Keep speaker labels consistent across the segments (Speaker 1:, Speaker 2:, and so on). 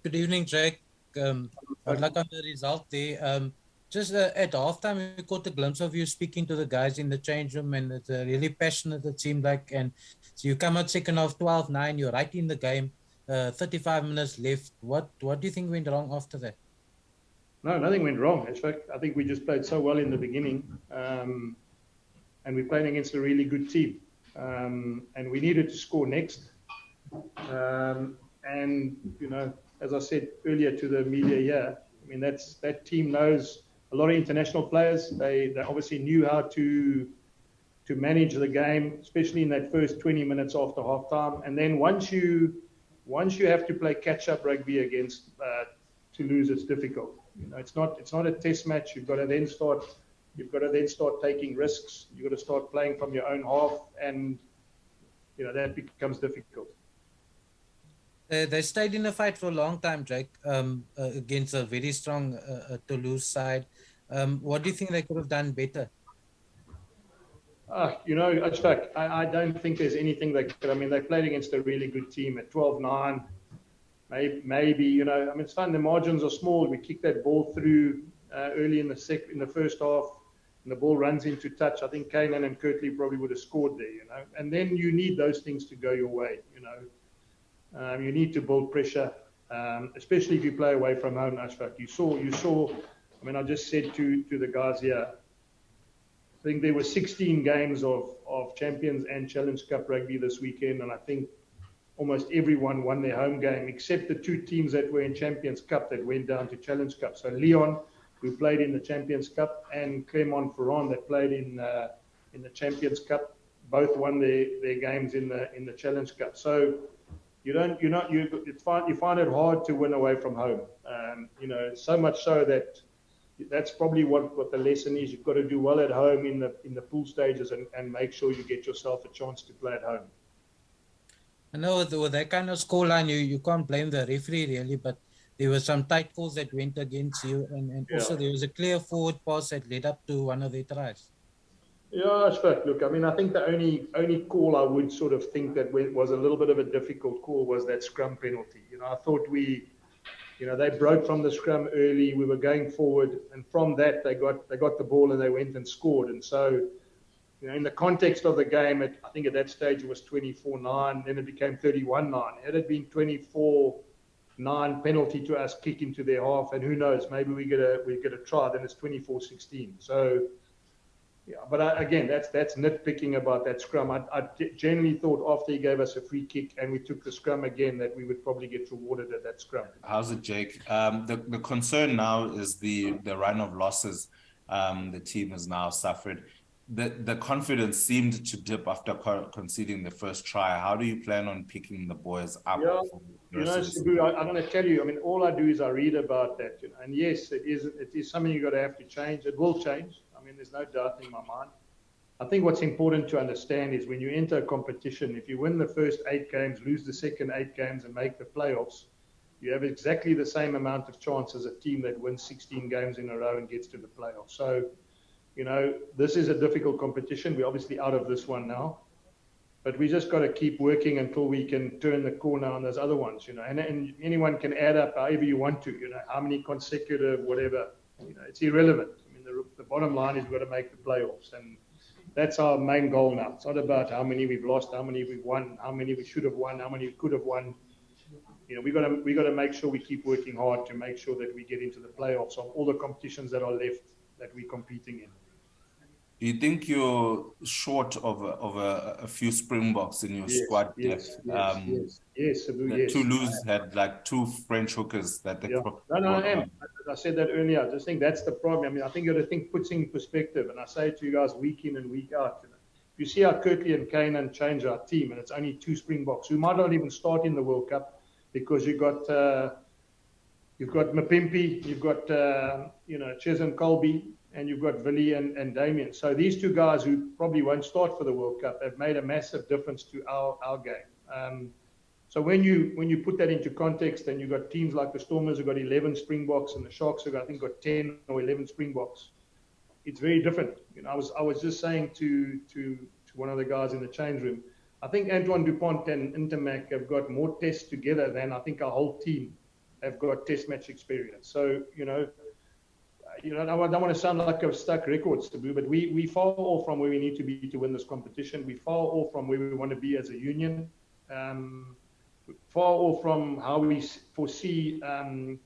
Speaker 1: Good evening, Jake. Good luck on the result there. Just at halftime, we caught a glimpse of you speaking to the guys in the change room, and it's really passionate, it seemed like. And so you come out second half 12-9, you're right in the game, 35 minutes left. What do you think went wrong after that?
Speaker 2: No, nothing went wrong. In fact, I think we just played so well in the beginning, and we played against a really good team, and we needed to score next. And as I said earlier to the media here, I mean that team knows a lot of international players. They obviously knew how to manage the game, especially in that first 20 minutes after halftime. And then once you have to play catch-up rugby against Toulouse, it's difficult. It's not a test match. You've got to then start taking risks. You've got to start playing from your own half, and that becomes difficult.
Speaker 1: They stayed in the fight for a long time, Jake, against a very strong Toulouse side. What do you think they could have done better?
Speaker 2: Ashfaq, I don't think there's anything they could. I mean, they played against a really good team at 12-9. Maybe, it's fine. The margins are small. We kicked that ball through early in the first half, and the ball runs into touch. I think Kainan and Kirtley probably would have scored there, And then you need those things to go your way, You need to build pressure, especially if you play away from home, Ashfaq. You saw. I mean, I just said to the guys here, I think there were 16 games of Champions and Challenge Cup rugby this weekend, and I think almost everyone won their home game except the two teams that were in Champions Cup that went down to Challenge Cup. So Lyon, who played in the Champions Cup, and Clermont-Ferrand that played in the Champions Cup, both won their games in the Challenge Cup. So you find it hard to win away from home. So much so that's probably what the lesson is. You've got to do well at home in the pool stages and make sure you get yourself a chance to play at home.
Speaker 1: I know with that kind of scoreline, you can't blame the referee really, but there were some tight calls that went against you, and also there was a clear forward pass that led up to one of their tries.
Speaker 2: Yeah, that's fair. Look, I mean, I think the only call I would sort of think that was a little bit of a difficult call was that scrum penalty. I thought they broke from the scrum early. We were going forward, and from that they got the ball and they went and scored. And so, in the context of the game, I think at that stage it was 24-9. Then it became 31-9. Had it been 24-9 penalty to us, kick into their half, and who knows, maybe we get a try. Then it's 24-16. So. Yeah, but again, that's nitpicking about that scrum. I generally thought after he gave us a free kick and we took the scrum again that we would probably get rewarded at that scrum.
Speaker 3: How's it, Jake? The concern now is the run of losses the team has now suffered. The confidence seemed to dip after conceding the first try. How do you plan on picking the boys up?
Speaker 2: Yeah, Sabu, I'm going to tell you. I mean, all I do is I read about that, and yes, it is something you're going to have to change. It will change. I mean, there's no doubt in my mind. I think what's important to understand is when you enter a competition, if you win the first 8 games, lose the second 8 games, and make the playoffs, you have exactly the same amount of chance as a team that wins 16 games in a row and gets to the playoffs. So, this is a difficult competition. We're obviously out of this one now, but we just got to keep working until we can turn the corner on those other ones, and anyone can add up however you want to, how many consecutive, whatever, it's irrelevant. The bottom line is we've got to make the playoffs, and that's our main goal now. It's not about how many we've lost, how many we've won, how many we should have won, how many we could have won. We got to make sure we keep working hard to make sure that we get into the playoffs of all the competitions that are left that we're competing in.
Speaker 3: Do you think you're short of a few Springboks in your squad depth?
Speaker 2: Yes.
Speaker 3: Toulouse had like 2 French hookers that they.
Speaker 2: Yeah. No, I am. I said that earlier. I just think that's the problem. I mean, I think you got to think puts in perspective, and I say it to you guys week in and week out. You see how Kirtley and Kainan change our team, and it's only 2 Springboks who might not even start in the World Cup because you've got Mapimpi, you've got Ches and Colby, and you've got Villy and Damien. So these 2 guys who probably won't start for the World Cup have made a massive difference to our game. So when you put that into context, and you've got teams like the Stormers who've got 11 Springboks, and the Sharks have got 10 or 11 Springboks, it's very different. I was just saying to one of the guys in the change room, I think Antoine Dupont and Intermac have got more tests together than I think our whole team have got test match experience. So, I don't want to sound like I've stuck records to do, but we far off from where we need to be to win this competition. We far off from where we want to be as a union. Far off from how we foresee, where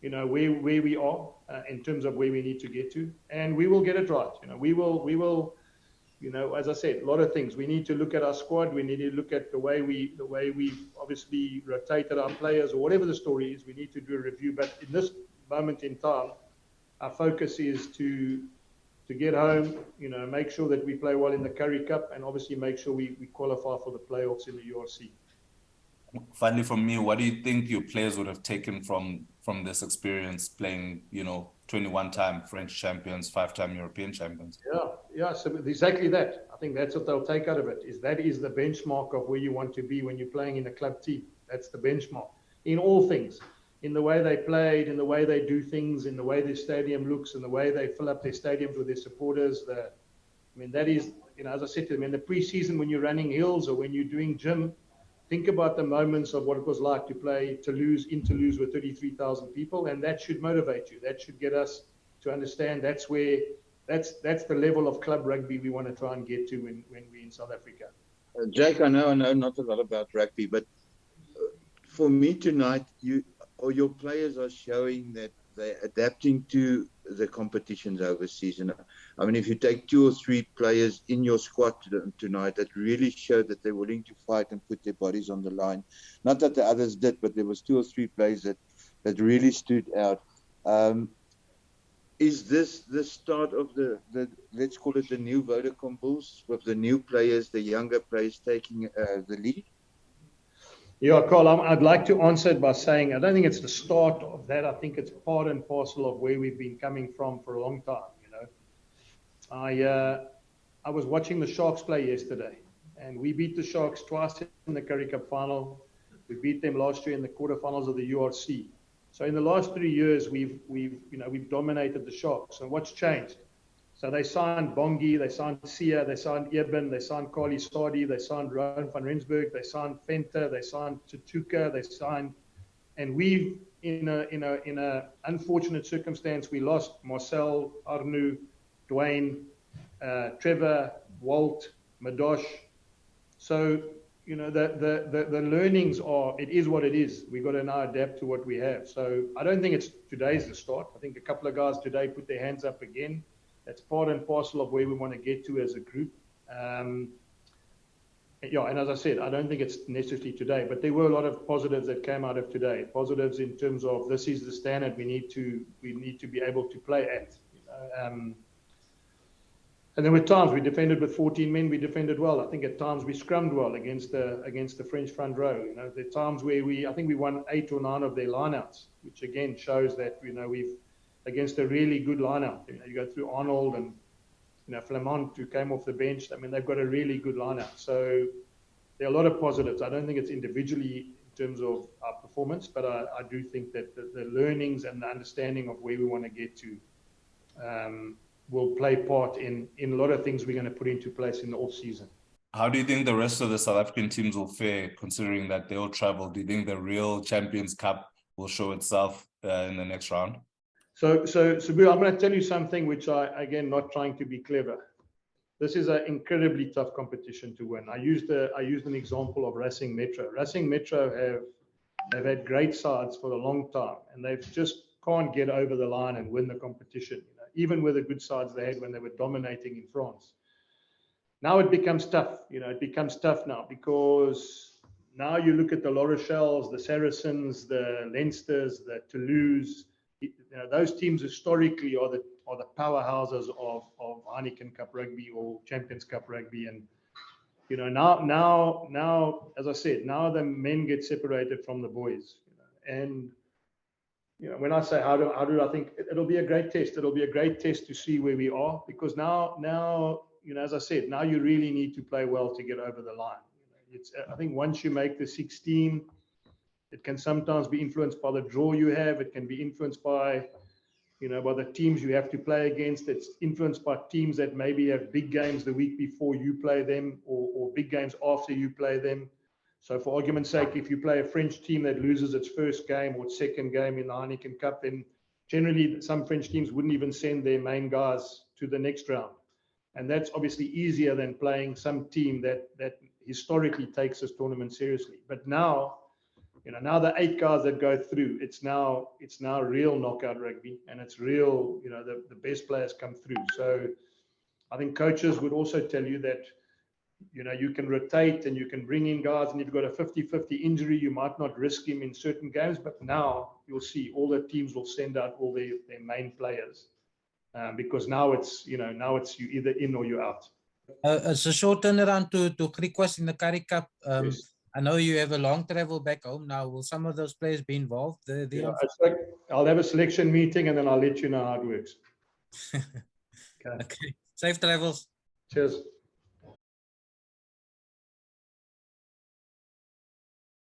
Speaker 2: we are in terms of where we need to get to, and we will get it right. We will. As I said, a lot of things. We need to look at our squad. We need to look at the way we've obviously rotated our players, or whatever the story is. We need to do a review. But in this moment in time, our focus is to get home, make sure that we play well in the Currie Cup, and obviously make sure we qualify for the playoffs in the URC.
Speaker 3: Finally, from me, what do you think your players would have taken from this experience playing, 21-time French champions, 5-time European champions?
Speaker 2: Yeah. So exactly that. I think that's what they'll take out of it. That is the benchmark of where you want to be when you're playing in a club team. That's the benchmark in all things. In the way they played, in the way they do things, in the way their stadium looks, in the way they fill up their stadiums with their supporters. That is, as I said to them, in the pre-season when you're running hills or when you're doing gym, think about the moments of what it was like to play Toulouse with 33,000 people, and that should motivate you. That should get us to understand that's the level of club rugby we want to try and get to when we're in South Africa.
Speaker 4: Jake, I know not a lot about rugby, but for me tonight, your players are showing that they're adapting to the competitions overseas. And if you take 2 or 3 players in your squad tonight that really showed that they're willing to fight and put their bodies on the line. Not that the others did, but there was 2 or 3 players that really stood out. Is this the start of the let's call it the new Vodacom Bulls, with the new players, the younger players taking the lead?
Speaker 2: Yeah, Carl, I'd like to answer it by saying I don't think it's the start of that. I think it's part and parcel of where we've been coming from for a long time. I was watching the Sharks play yesterday, and we beat the Sharks twice in the Currie Cup final. We beat them last year in the quarterfinals of the URC. So in the last 3 years, we've dominated the Sharks. And what's changed? So they signed Bongi, they signed Sia, they signed Eben, they signed Carly Sardi, they signed Rowan van Rensburg, they signed Fenter, they signed Tutuka, and we've in a unfortunate circumstance, we lost Marcel, Arnu, Dwayne, Trevor, Walt, Madosh. So the learnings are, it is what it is. We've got to now adapt to what we have. So I don't think today's the start. I think a couple of guys today put their hands up again. That's part and parcel of where we want to get to as a group. And as I said, I don't think it's necessarily today, but there were a lot of positives that came out of today. Positives in terms of this is the standard we need to be able to play at. And there were times we defended with 14 men, we defended well. I think at times we scrummed well against the French front row. There are times where I think we won 8 or 9 of their lineouts, which again shows that we've against a really good lineup. You go through Arnold and Flamont, who came off the bench. They've got a really good lineup. So there are a lot of positives. I don't think it's individually in terms of our performance, but I do think that the learnings and the understanding of where we want to get to will play part in a lot of things we're going to put into place in the off season.
Speaker 3: How do you think the rest of the South African teams will fare, considering that they all travel? Do you think the real Champions Cup will show itself in the next round?
Speaker 2: So Sabu, I'm going to tell you something which again, not trying to be clever. This is an incredibly tough competition to win. I used an example of Racing Metro. Racing Metro have had great sides for a long time, and they've just can't get over the line and win the competition. Even with the good sides they had when they were dominating in France. Now it becomes tough. It becomes tough now because now you look at the La Rochelles, the Saracens, the Leinsters, the Toulouse. Those teams historically are the powerhouses of Heineken Cup rugby or Champions Cup rugby, and now as I said, now the men get separated from the boys, and when I say how do I think it'll be a great test. It'll be a great test to see where we are, because now as I said, now you really need to play well to get over the line. I think once you make the 16. It can sometimes be influenced by the draw you have. It can be influenced by, by the teams you have to play against. It's influenced by teams that maybe have big games the week before you play them, or big games after you play them. So for argument's sake, if you play a French team that loses its first game or its second game in the Heineken Cup, then generally some French teams wouldn't even send their main guys to the next round. And that's obviously easier than playing some team that historically takes this tournament seriously. But now, now the 8 guys that go through, it's now real knockout rugby, and it's real, the best players come through. So I think coaches would also tell you that, you can rotate and you can bring in guys, and if you've got a 50-50 injury, you might not risk him in certain games. But now you'll see all the teams will send out all their main players. Because now it's you either in or you're out.
Speaker 1: It's a short turnaround to Griquas in the Currie Cup.
Speaker 2: Yes.
Speaker 1: I know you have a long travel back home now. Will some of those players be involved?
Speaker 2: I'll have a selection meeting and then I'll let you know how it works.
Speaker 1: Okay. Safe travels.
Speaker 2: Cheers.